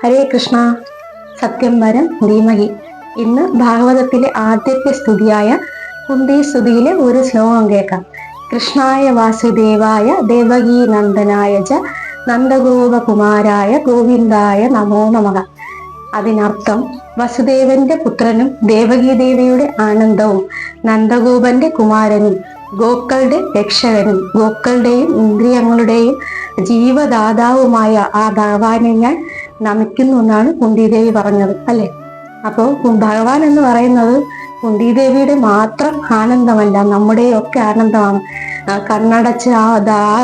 ഹരേ കൃഷ്ണ. സത്യം വരം ധീമഹി. ഇന്ന് ഭാഗവതത്തിലെ ആദ്യത്തെ സ്തുതിയായ കുന്തി സ്തുതിയിലെ ഒരു ശ്ലോകം കേൾക്കാം. കൃഷ്ണായ വാസുദേവായ ദേവകീ നന്ദനായ ച നന്ദഗോപകുമാരായ ഗോവിന്ദായ നമോ നമഃ. അതിനർത്ഥം വസുദേവന്റെ പുത്രനും ദേവകീ ദേവിയുടെ ആനന്ദവും നന്ദഗോപന്റെ കുമാരനും ഗോക്കളുടെ രക്ഷകനും ഗോക്കളുടെയും ഇന്ദ്രിയങ്ങളുടെയും ജീവദാതാവുമായ ആ ഭഗവാനെ ഞാൻ നമിക്കുന്നു എന്നാണ് കുന്തിദേവി പറഞ്ഞത്, അല്ലെ? അപ്പോൾ ഭഗവാൻ എന്ന് പറയുന്നത് കുന്തിദേവിയുടെ മാത്രം ആനന്ദമല്ല, നമ്മുടെയൊക്കെ ആനന്ദമാണ്. കണ്ണടച്ച് ആ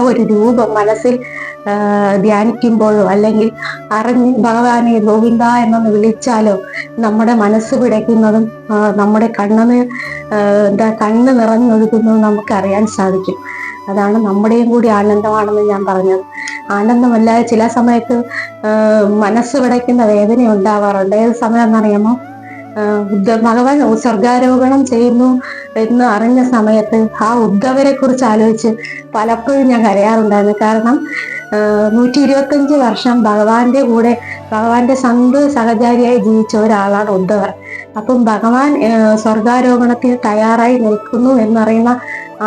ഒരു രൂപം മനസ്സിൽ ധ്യാനിക്കുമ്പോഴോ അല്ലെങ്കിൽ അറിഞ്ഞ് ഭഗവാനെ ഗോവിന്ദ എന്നൊന്ന് വിളിച്ചാലോ നമ്മുടെ മനസ്സ് പിടയ്ക്കുന്നതും നമ്മുടെ കണ്ണ് നിറഞ്ഞൊഴുകുന്നതും നമുക്ക് അറിയാൻ സാധിക്കും. അതാണ് നമ്മുടെയും കൂടി ആനന്ദമാണെന്ന് ഞാൻ പറഞ്ഞത്. ആനന്ദമല്ലാതെ ചില സമയത്ത് മനസ്സ് പിടയ്ക്കുന്ന വേദന ഉണ്ടാവാറുണ്ട്. ഏത് സമയം എന്നറിയാമോ? ഭഗവാൻ സ്വർഗാരോഹണം ചെയ്യുന്നു എന്ന് അറിഞ്ഞ സമയത്ത് ആ ഉദ്ധവരെ കുറിച്ച് ആലോചിച്ച് പലപ്പോഴും ഞാൻ കരയാറുണ്ടായിരുന്നു. കാരണം 125 വർഷം ഭഗവാന്റെ കൂടെ ഭഗവാന്റെ സഹചാരിയായി ജീവിച്ച ഒരാളാണ് ഉദ്ധവർ. അപ്പം ഭഗവാൻ സ്വർഗാരോഹണത്തിന് തയ്യാറായി നിൽക്കുന്നു എന്നറിയുന്ന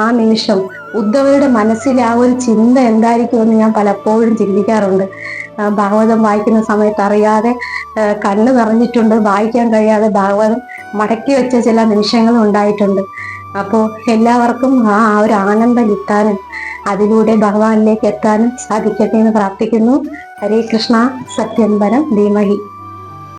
ആ നിമിഷം ഉദ്ധവരുടെ മനസ്സിലെ ആ ഒരു ചിന്ത എന്തായിരിക്കുമെന്ന് ഞാൻ പലപ്പോഴും ചിന്തിക്കാറുണ്ട്. ഭാഗവതം വായിക്കുന്ന സമയത്ത് അറിയാതെ കണ്ണ് നിറഞ്ഞിട്ടുണ്ട്, വായിക്കാൻ കഴിയാതെ ഭാഗവതം മടക്കി വെച്ച ചില നിമിഷങ്ങളും ഉണ്ടായിട്ടുണ്ട്. അപ്പോൾ എല്ലാവർക്കും ആ ഒരു ആനന്ദം കിട്ടാനും അതിലൂടെ ഭഗവാനിലേക്ക് എത്താനും സാധിക്കട്ടെ എന്ന് പ്രാർത്ഥിക്കുന്നു. ഹരേ കൃഷ്ണ. സത്യം വരം ധീമഹി.